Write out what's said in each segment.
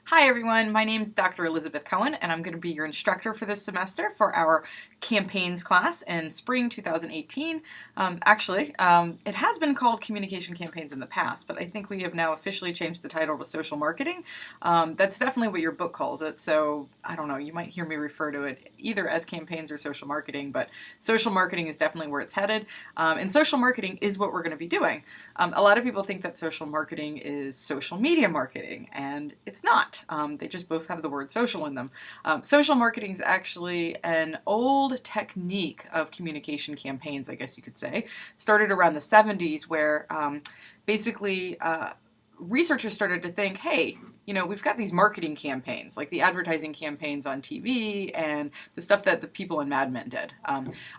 Hi everyone, my name is Dr. Elizabeth Cohen and I'm going to be your instructor for this semester for our campaigns class in spring 2018. It has been called communication campaigns in the past, but I think we have now officially changed the title to social marketing. That's definitely what your book calls it, so I don't know, you might hear me refer to it either as campaigns or social marketing, but social marketing is definitely where it's headed, and social marketing is what we're going to be doing. A lot of people think that social marketing is social media marketing, and it's not. They just both have the word social in them. Social marketing is actually an old technique of communication campaigns, I guess you could say. It started around the 70s where basically researchers started to think, hey, you know, we've got these marketing campaigns, like the advertising campaigns on TV and the stuff that the people in Mad Men did.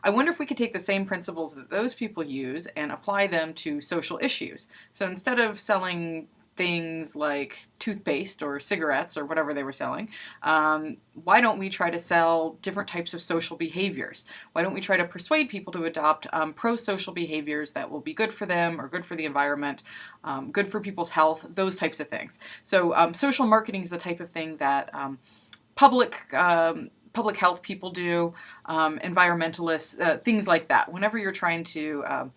I wonder if we could take the same principles that those people use and apply them to social issues. So instead of selling things like toothpaste or cigarettes or whatever they were selling, why don't we try to sell different types of social behaviors? Why don't we try to persuade people to adopt pro-social behaviors that will be good for them or good for the environment, good for people's health, those types of things. So social marketing is the type of thing that public health people do, environmentalists, things like that. Whenever you're trying to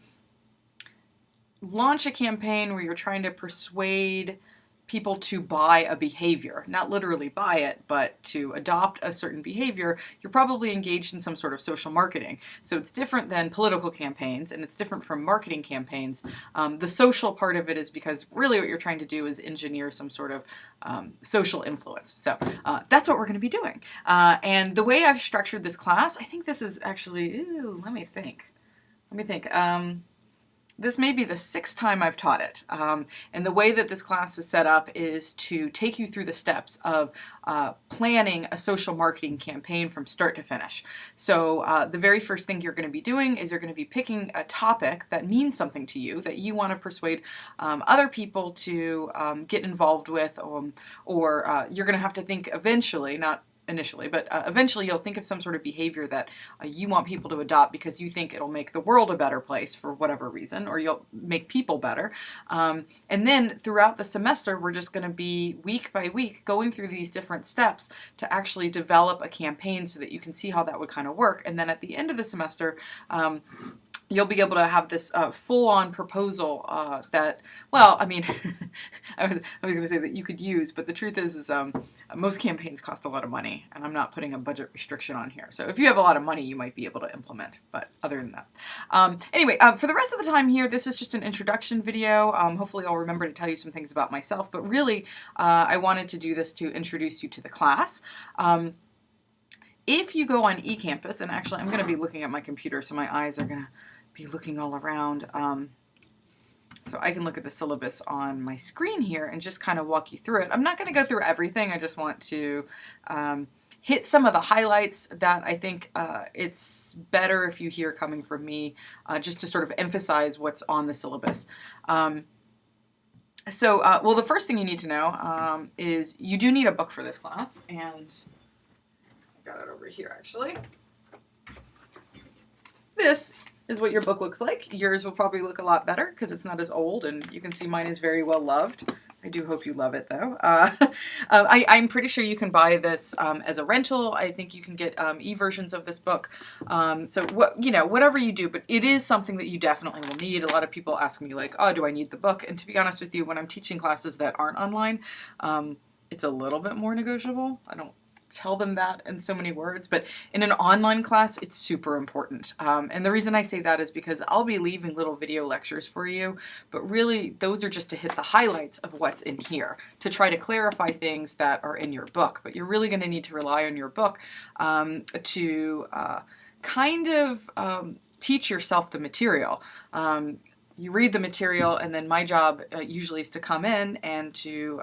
launch a campaign where you're trying to persuade people to buy a behavior, not literally buy it, but to adopt a certain behavior, you're probably engaged in some sort of social marketing. So it's different than political campaigns, and it's different from marketing campaigns. The social part of it is because really what you're trying to do is engineer some sort of social influence. So that's what we're going to be doing. And the way I've structured this class, I think this is actually, let me think. This may be the 6th time I've taught it, and the way that this class is set up is to take you through the steps of planning a social marketing campaign from start to finish. So the very first thing you're going to be doing is you're going to be picking a topic that means something to you, that you want to persuade other people to get involved with, or you're going to have to think eventually, not initially, but eventually you'll think of some sort of behavior that you want people to adopt because you think it'll make the world a better place for whatever reason, or you'll make people better. And then throughout the semester, we're just going to be week by week going through these different steps to actually develop a campaign so that you can see how that would kind of work. And then at the end of the semester, you'll be able to have this full-on proposal that, well, I mean, I was going to say that you could use, but the truth is most campaigns cost a lot of money, and I'm not putting a budget restriction on here. So if you have a lot of money, you might be able to implement, but other than that. Anyway, for the rest of the time here, this is just an introduction video. Hopefully I'll remember to tell you some things about myself, but really I wanted to do this to introduce you to the class. If you go on eCampus, and actually I'm going to be looking at my computer, so my eyes are going to be looking all around, so I can look at the syllabus on my screen here and just kind of walk you through it. I'm not going to go through everything. I just want to hit some of the highlights that I think it's better if you hear coming from me, just to sort of emphasize what's on the syllabus. Well, the first thing you need to know is you do need a book for this class, and I got it over here actually. This is what your book looks like. Yours will probably look a lot better because it's not as old, and you can see mine is very well loved. I do hope you love it though. I'm pretty sure you can buy this as a rental. I think you can get e-versions of this book. So whatever you do, but it is something that you definitely will need. A lot of people ask me like, oh, do I need the book? And to be honest with you, when I'm teaching classes that aren't online, it's a little bit more negotiable. I don't tell them that in so many words, but in an online class, it's super important. And the reason I say that is because I'll be leaving little video lectures for you, but really those are just to hit the highlights of what's in here, to try to clarify things that are in your book. But you're really going to need to rely on your book to kind of teach yourself the material. You read the material, and then my job usually is to come in and to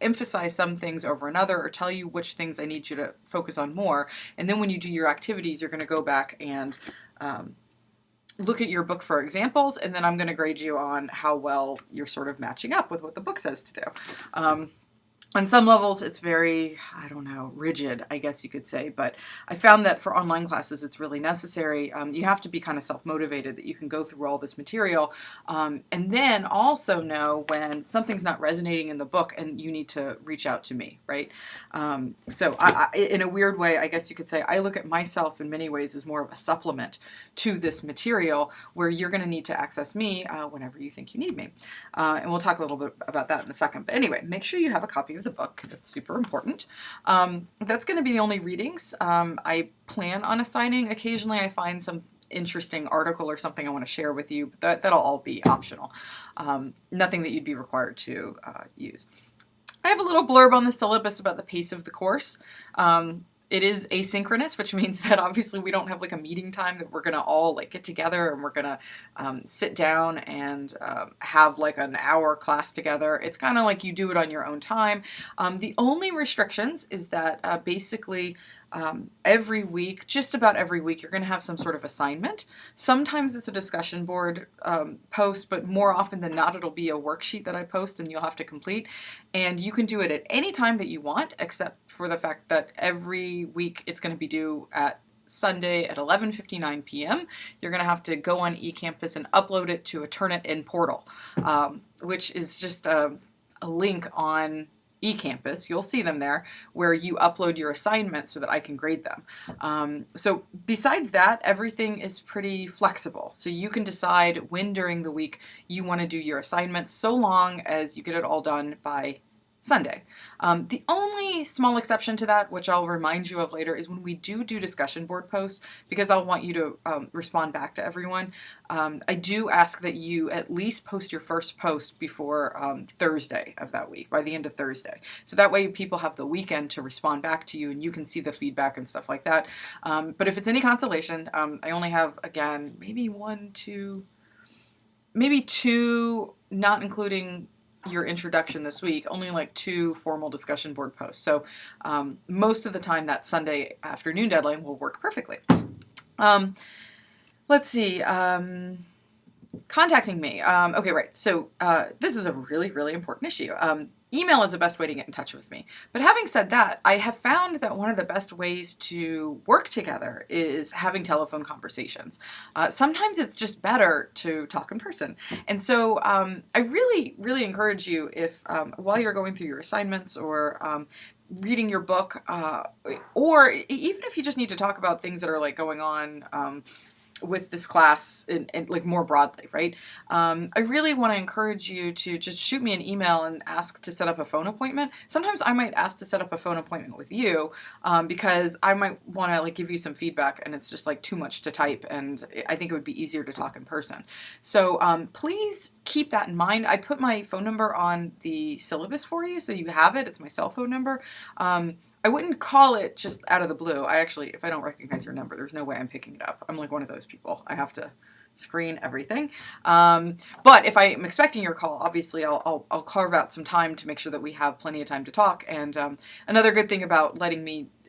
emphasize some things over another, or tell you which things I need you to focus on more. And then when you do your activities, you're going to go back and look at your book for examples, and then I'm going to grade you on how well you're sort of matching up with what the book says to do. On some levels, it's very, I don't know, rigid, I guess you could say. But I found that for online classes, it's really necessary. You have to be kind of self-motivated that you can go through all this material, and then also know when something's not resonating in the book and you need to reach out to me, right? So in a weird way, I guess you could say, I look at myself in many ways as more of a supplement to this material, where you're going to need to access me whenever you think you need me. And we'll talk a little bit about that in a second. But anyway, make sure you have a copy of the book because it's super important. That's going to be the only readings I plan on assigning. Occasionally I find some interesting article or something I want to share with you, but that'll all be optional. Nothing that you'd be required to use. I have a little blurb on the syllabus about the pace of the course. It is asynchronous, which means that obviously we don't have like a meeting time that we're going to all like get together and we're going to sit down and have like an hour class together. It's kind of like you do it on your own time. The only restrictions is that basically every week, just about every week, you're going to have some sort of assignment. Sometimes it's a discussion board post, but more often than not, it'll be a worksheet that I post and you'll have to complete. And you can do it at any time that you want, except for the fact that every week it's going to be due at Sunday at 11:59 p.m. You're going to have to go on eCampus and upload it to a Turnitin portal, which is just a link on eCampus. You'll see them there where you upload your assignments so that I can grade them. So besides that, everything is pretty flexible. So you can decide when during the week you want to do your assignments, so long as you get it all done by Sunday. The only small exception to that, which I'll remind you of later, is when we do discussion board posts, because I'll want you to respond back to everyone. I do ask that you at least post your first post before Thursday of that week, by the end of Thursday. So that way people have the weekend to respond back to you and you can see the feedback and stuff like that. But if it's any consolation, I only have, again, maybe two, not including your introduction this week, only like 2 formal discussion board posts. So most of the time that Sunday afternoon deadline will work perfectly. Let's see. Contacting me. Okay, right. So this is a really, really important issue. Email is the best way to get in touch with me. But having said that, I have found that one of the best ways to work together is having telephone conversations. Sometimes it's just better to talk in person. And so I really, really encourage you, if while you're going through your assignments or reading your book, or even if you just need to talk about things that are like going on with this class and like more broadly, right? I really want to encourage you to just shoot me an email and ask to set up a phone appointment. Sometimes I might ask to set up a phone appointment with you because I might want to like give you some feedback and it's just like too much to type, and I think it would be easier to talk in person. So please keep that in mind. I put my phone number on the syllabus for you so you have it. It's my cell phone number. I wouldn't call it just out of the blue. If I don't recognize your number, there's no way I'm picking it up. I'm like one of those people. I have to screen everything. But if I'm expecting your call, obviously I'll carve out some time to make sure that we have plenty of time to talk. And another good thing about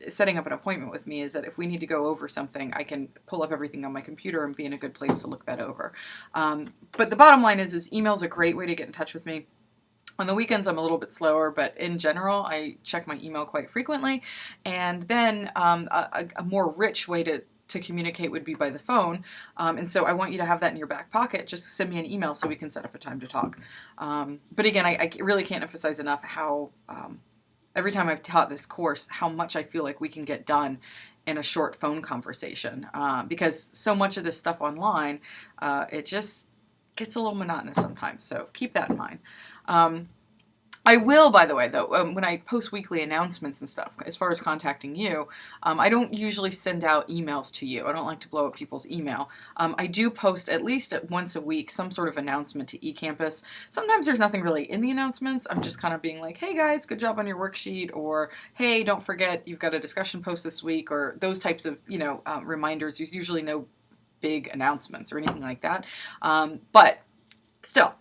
setting up an appointment with me is that if we need to go over something, I can pull up everything on my computer and be in a good place to look that over. But the bottom line is email's a great way to get in touch with me. On the weekends, I'm a little bit slower, but in general, I check my email quite frequently. And then a more rich way to communicate would be by the phone. And so I want you to have that in your back pocket. Just send me an email so we can set up a time to talk. But again, I really can't emphasize enough how, every time I've taught this course, how much I feel like we can get done in a short phone conversation. Because so much of this stuff online, it just gets a little monotonous sometimes. So keep that in mind. I will, by the way, though, when I post weekly announcements and stuff, as far as contacting you, I don't usually send out emails to you. I don't like to blow up people's email. I do post at least once a week some sort of announcement to eCampus. Sometimes there's nothing really in the announcements. I'm just kind of being like, hey guys, good job on your worksheet, or hey, don't forget you've got a discussion post this week, or those types of, reminders. There's usually no big announcements or anything like that. But still,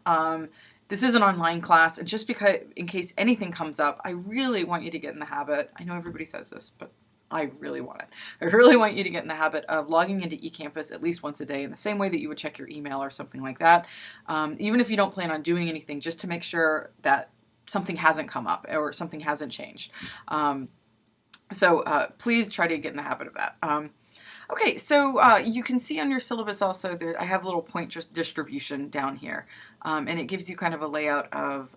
this is an online class, and just because, in case anything comes up, I really want you to get in the habit. I know everybody says this, but I really want it. I really want you to get in the habit of logging into eCampus at least once a day in the same way that you would check your email or something like that. Even if you don't plan on doing anything, just to make sure that something hasn't come up or something hasn't changed. So please try to get in the habit of that. Okay, so you can see on your syllabus also there I have a little point distribution down here, and it gives you kind of a layout of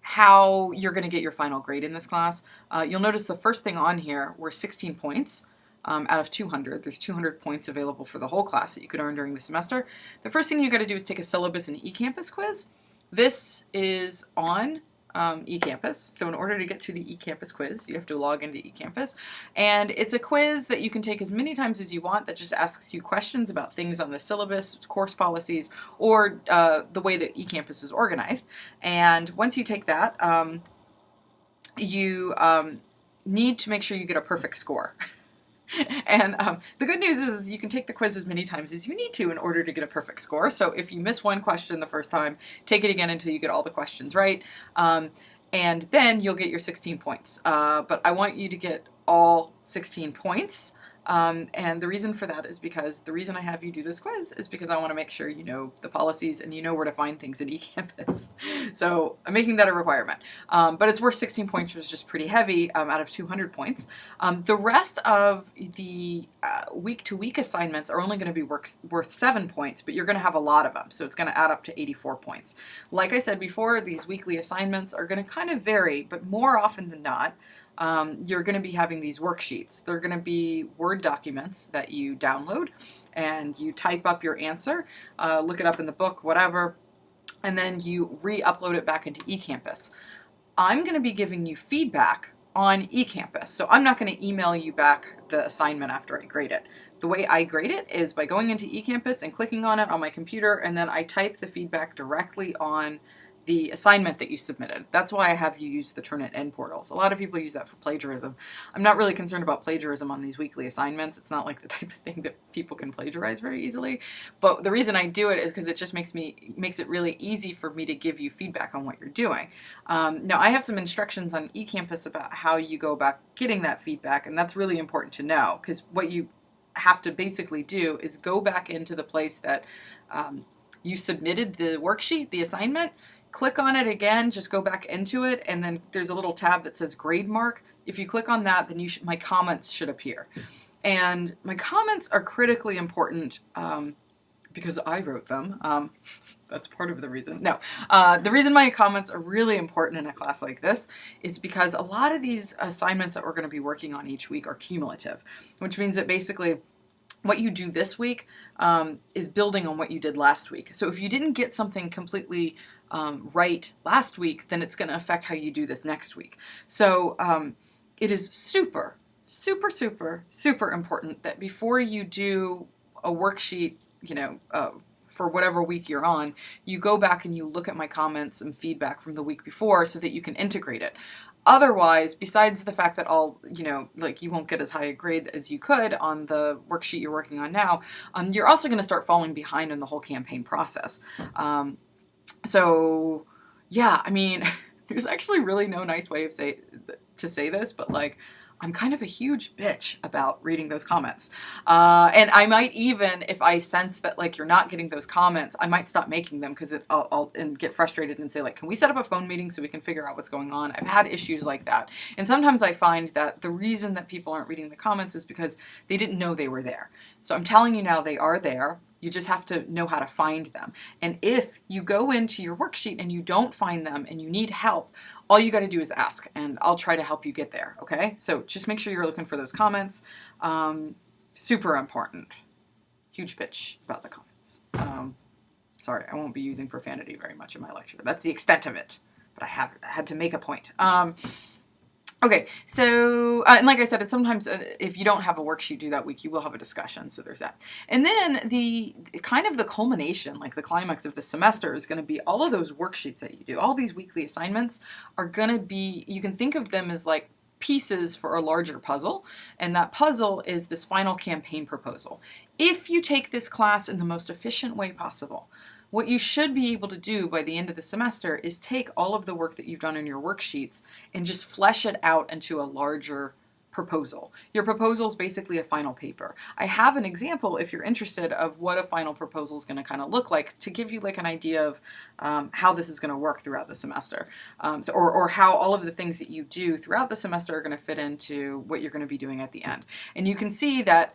how you're going to get your final grade in this class. You'll notice the first thing on here were 16 points out of 200. There's 200 points available for the whole class that you could earn during the semester. The first thing you got to do is take a syllabus and eCampus quiz. This is on eCampus. So in order to get to the eCampus quiz, you have to log into eCampus. And it's a quiz that you can take as many times as you want that just asks you questions about things on the syllabus, course policies, or the way that eCampus is organized. And once you take that, you need to make sure you get a perfect score. And the good news is you can take the quiz as many times as you need to in order to get a perfect score. So if you miss one question the first time, take it again until you get all the questions right. And then you'll get your 16 points. But I want you to get all 16 points. And the reason for that is because the reason I have you do this quiz is because I want to make sure you know the policies and you know where to find things in eCampus. So I'm making that a requirement. But it's worth 16 points, which is just pretty heavy out of 200 points. The rest of the week-to-week assignments are only going to be worth 7 points, but you're going to have a lot of them. So it's going to add up to 84 points. Like I said before, these weekly assignments are going to kind of vary, but more often than not, you're going to be having these worksheets. They're going to be Word documents that you download and you type up your answer, look it up in the book, whatever, and then you re-upload it back into eCampus. I'm going to be giving you feedback on eCampus, so I'm not going to email you back the assignment after I grade it. The way I grade it is by going into eCampus and clicking on it on my computer, and then I type the feedback directly on the assignment that you submitted. That's why I have you use the Turnitin portals. A lot of people use that for plagiarism. I'm not really concerned about plagiarism on these weekly assignments. It's not like the type of thing that people can plagiarize very easily. But the reason I do it is because it just makes it really easy for me to give you feedback on what you're doing. Now I have some instructions on eCampus about how you go about getting that feedback, and that's really important to know, because what you have to basically do is go back into the place that you submitted the worksheet, the assignment, click on it again, just go back into it, and then there's a little tab that says grade mark. If you click on that, then my comments should appear. And my comments are critically important because I wrote them. That's part of the reason. No, the reason my comments are really important in a class like this is because a lot of these assignments that we're going to be working on each week are cumulative, which means that basically what you do this week is building on what you did last week. So if you didn't get something completely right last week, then it's going to affect how you do this next week. So it is super, super, super, super important that before you do a worksheet, for whatever week you're on, you go back and you look at my comments and feedback from the week before so that you can integrate it. Otherwise, besides the fact that you won't get as high a grade as you could on the worksheet you're working on now, you're also going to start falling behind in the whole campaign process. So yeah, I mean, there's actually really no nice way to say this, but I'm kind of a huge bitch about reading those comments. And I might even, if I sense that you're not getting those comments, I might stop making them because I'll get frustrated and say can we set up a phone meeting so we can figure out what's going on? I've had issues like that. And sometimes I find that the reason that people aren't reading the comments is because they didn't know they were there. So I'm telling you now, they are there. You just have to know how to find them. And if you go into your worksheet and you don't find them and you need help, all you got to do is ask, and I'll try to help you get there, okay? So just make sure you're looking for those comments. Super important. Huge bitch about the comments. Sorry, I won't be using profanity very much in my lecture. That's the extent of it, but I had to make a point. Okay, so, and like I said, it's sometimes if you don't have a worksheet due that week, you will have a discussion, so there's that. And then the culmination, the climax of the semester is going to be all of those worksheets that you do. All these weekly assignments are going to be, you can think of them as pieces for a larger puzzle, and that puzzle is this final campaign proposal. If you take this class in the most efficient way possible, what you should be able to do by the end of the semester is take all of the work that you've done in your worksheets and just flesh it out into a larger proposal. Your proposal is basically a final paper. I have an example, if you're interested, of what a final proposal is going to kind of look like to give you like an idea of how this is going to work throughout the semester, or how all of the things that you do throughout the semester are going to fit into what you're going to be doing at the end. And you can see that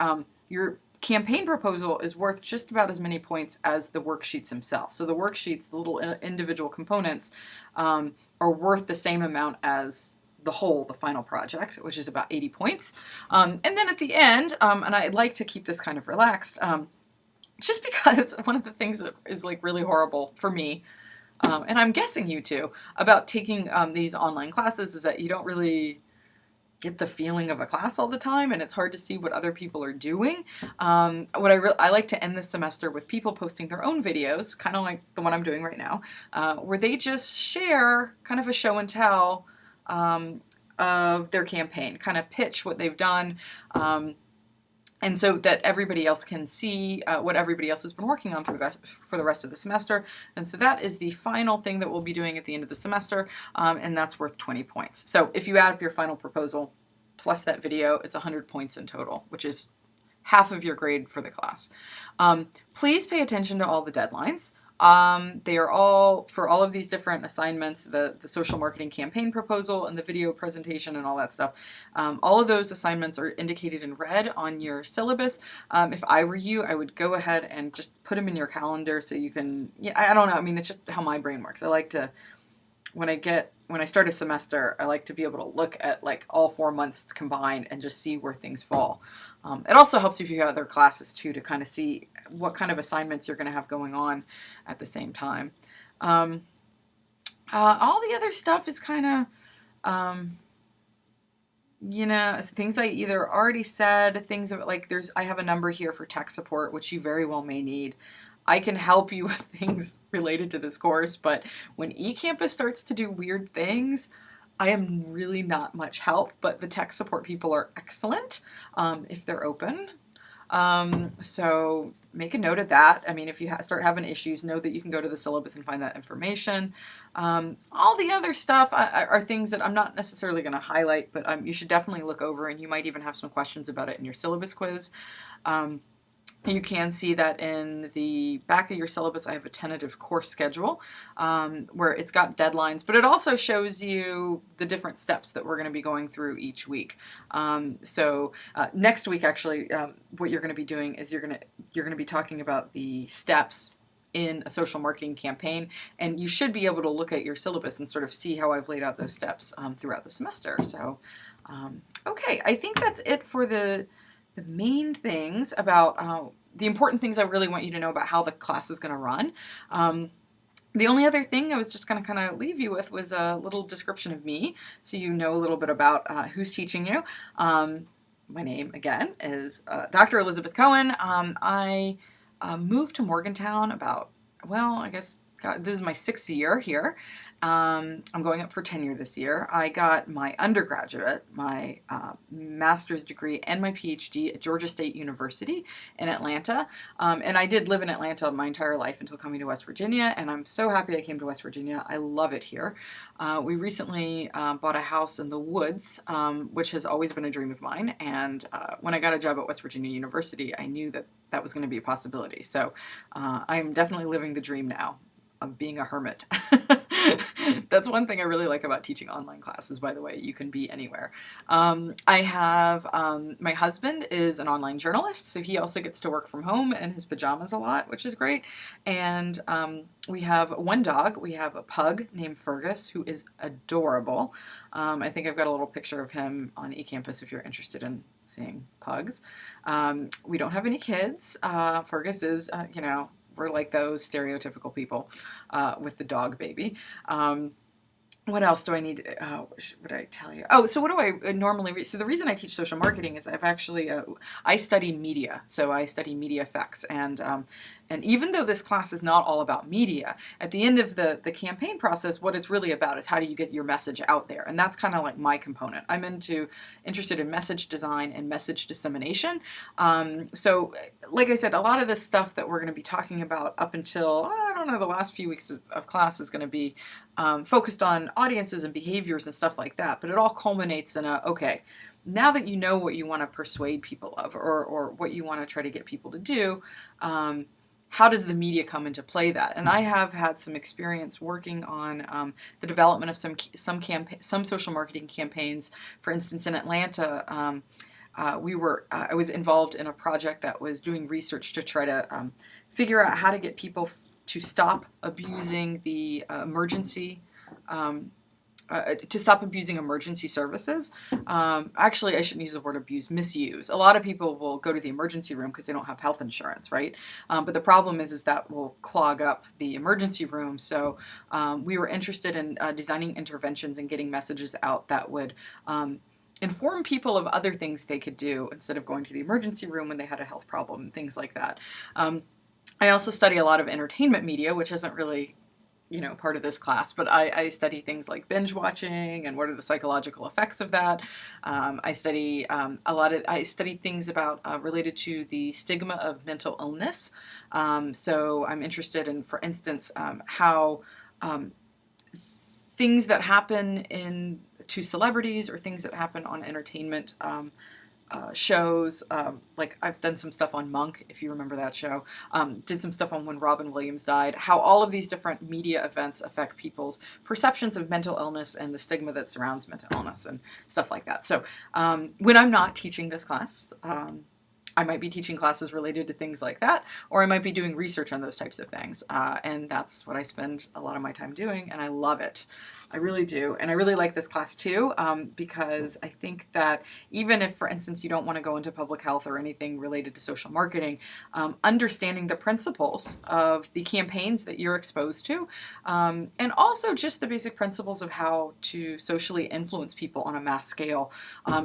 your campaign proposal is worth just about as many points as the worksheets themselves. So the worksheets, the little individual components, are worth the same amount as the whole, the final project, which is about 80 points. And then at the end, and I like to keep this kind of relaxed, just because one of the things that is like really horrible for me, and I'm guessing you too, about taking these online classes is that you don't really get the feeling of a class all the time, and it's hard to see what other people are doing. I like to end this semester with people posting their own videos, kind of like the one I'm doing right now, where they just share kind of a show and tell of their campaign, kind of pitch what they've done, and so that everybody else can see what everybody else has been working on for the rest of the semester. And so that is the final thing that we'll be doing at the end of the semester, and that's worth 20 points. So if you add up your final proposal plus that video, it's 100 points in total, which is half of your grade for the class. Please pay attention to all the deadlines. They are all, for all of these different assignments, the social marketing campaign proposal and the video presentation and all that stuff, all of those assignments are indicated in red on your syllabus. If I were you, I would go ahead and just put them in your calendar so you can, yeah, I don't know, I mean, it's just how my brain works. I like to, when I start a semester, I like to be able to look at like all 4 months combined and just see where things fall. It also helps if you have other classes too, to kind of see what kind of assignments you're going to have going on at the same time. All the other stuff is kind of, you know, things I either already said, things like I have a number here for tech support, which you very well may need. I can help you with things related to this course, but when eCampus starts to do weird things, I am really not much help, but the tech support people are excellent if they're open. So make a note of that. I mean, if you start having issues, know that you can go to the syllabus and find that information. All the other stuff are things that I'm not necessarily going to highlight, but you should definitely look over, and you might even have some questions about it in your syllabus quiz. You can see that in the back of your syllabus, I have a tentative course schedule where it's got deadlines, but it also shows you the different steps that we're going to be going through each week. So next week, actually, what you're going to be doing is you're going to be talking about the steps in a social marketing campaign, and you should be able to look at your syllabus and sort of see how I've laid out those steps throughout the semester. So, okay, I think that's it for the main things about the important things I really want you to know about how the class is going to run. The only other thing I was just going to kind of leave you with was a little description of me, so you know a little bit about who's teaching you. My name, again, is Dr. Elizabeth Cohen. I moved to Morgantown about, well, I guess, God, this is my 6th year here. I'm going up for tenure this year. I got my undergraduate, my master's degree, and my PhD at Georgia State University in Atlanta. And I did live in Atlanta my entire life until coming to West Virginia, and I'm so happy I came to West Virginia. I love it here. We recently bought a house in the woods, which has always been a dream of mine. And when I got a job at West Virginia University, I knew that that was going to be a possibility. So I'm definitely living the dream now of being a hermit. That's one thing I really like about teaching online classes, by the way. You can be anywhere. I have, my husband is an online journalist, so he also gets to work from home in his pajamas a lot, which is great. And we have one dog. We have a pug named Fergus, who is adorable. I think I've got a little picture of him on eCampus if you're interested in seeing pugs. We don't have any kids. Fergus is, you know, we're like those stereotypical people with the dog baby. What else do I need? What did I tell you? Oh, so what do I normally read? So the reason I teach social marketing is I've actually, I study media. So I study media effects. And even though this class is not all about media, at the end of the campaign process, what it's really about is how do you get your message out there? And that's kind of like my component. I'm interested in message design and message dissemination. So like I said, a lot of this stuff that we're going to be talking about up until, I don't know, the last few weeks of class is going to be focused on audiences and behaviors and stuff like that. But it all culminates in okay, now that you know what you want to persuade people of, or what you want to try to get people to do, how does the media come into play that? And I have had some experience working on the development of some social marketing campaigns. For instance, in Atlanta, I was involved in a project that was doing research to try to figure out how to get people to stop abusing the emergency services. Actually, I shouldn't use the word abuse, misuse. A lot of people will go to the emergency room because they don't have health insurance, right? But the problem is that will clog up the emergency room. So we were interested in designing interventions and getting messages out that would inform people of other things they could do instead of going to the emergency room when they had a health problem, things like that. I also study a lot of entertainment media, which isn't really part of this class, but I study things like binge watching and what are the psychological effects of that. I study things about related to the stigma of mental illness. So I'm interested in, for instance, how things that happen to celebrities or things that happen on entertainment shows, like I've done some stuff on Monk, if you remember that show, did some stuff on when Robin Williams died, how all of these different media events affect people's perceptions of mental illness and the stigma that surrounds mental illness and stuff like that. So when I'm not teaching this class, I might be teaching classes related to things like that, or I might be doing research on those types of things. And that's what I spend a lot of my time doing, and I love it. I really do. And I really like this class too, because I think that even if, for instance, you don't want to go into public health or anything related to social marketing, understanding the principles of the campaigns that you're exposed to, and also just the basic principles of how to socially influence people on a mass scale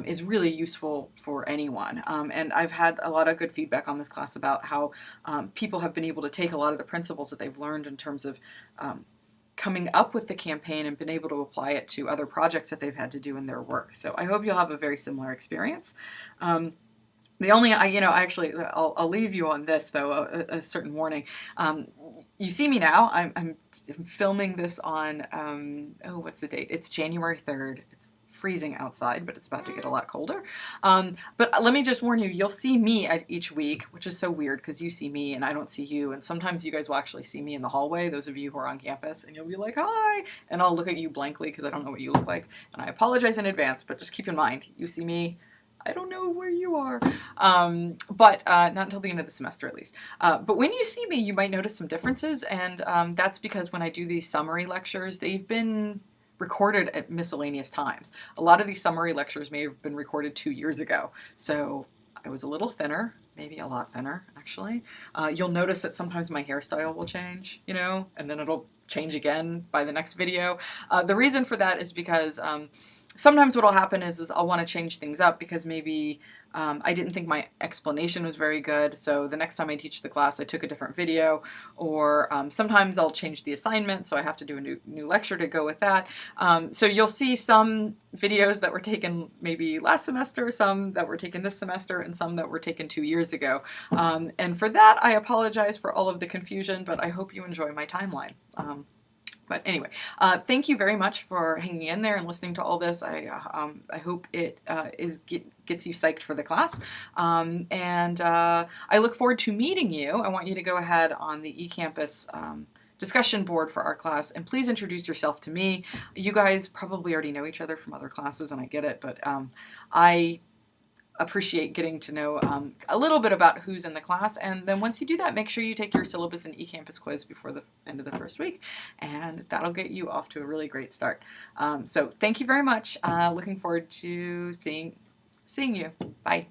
is really useful for anyone. And I've had a lot of good feedback on this class about how people have been able to take a lot of the principles that they've learned in terms of coming up with the campaign and been able to apply it to other projects that they've had to do in their work. So I hope you'll have a very similar experience. The only, I'll leave you on this though, a certain warning. You see me now, I'm filming this on, what's the date? It's January 3rd. It's freezing outside, but it's about to get a lot colder. But let me just warn you, you'll see me at each week, which is so weird because you see me and I don't see you. And sometimes you guys will actually see me in the hallway, those of you who are on campus, and you'll be like, hi, and I'll look at you blankly because I don't know what you look like. And I apologize in advance, but just keep in mind, you see me, I don't know where you are, but not until the end of the semester at least. But when you see me, you might notice some differences, and that's because when I do these summary lectures, they've been recorded at miscellaneous times. A lot of these summary lectures may have been recorded 2 years ago, so I was a little thinner, maybe a lot thinner actually. You'll notice that sometimes my hairstyle will change, and then it'll change again by the next video. The reason for that is because sometimes what will happen is I'll want to change things up because maybe I didn't think my explanation was very good, so the next time I teach the class I took a different video, or sometimes I'll change the assignment, so I have to do a new lecture to go with that. So you'll see some videos that were taken maybe last semester, some that were taken this semester, and some that were taken 2 years ago. And for that I apologize for all of the confusion, but I hope you enjoy my timeline. But anyway, thank you very much for hanging in there and listening to all this. I hope it gets you psyched for the class. And I look forward to meeting you. I want you to go ahead on the eCampus discussion board for our class, and please introduce yourself to me. You guys probably already know each other from other classes, and I get it, but I appreciate getting to know a little bit about who's in the class. And then once you do that, make sure you take your syllabus and eCampus quiz before the end of the first week, and that'll get you off to a really great start. So thank you very much. Looking forward to seeing you. Bye.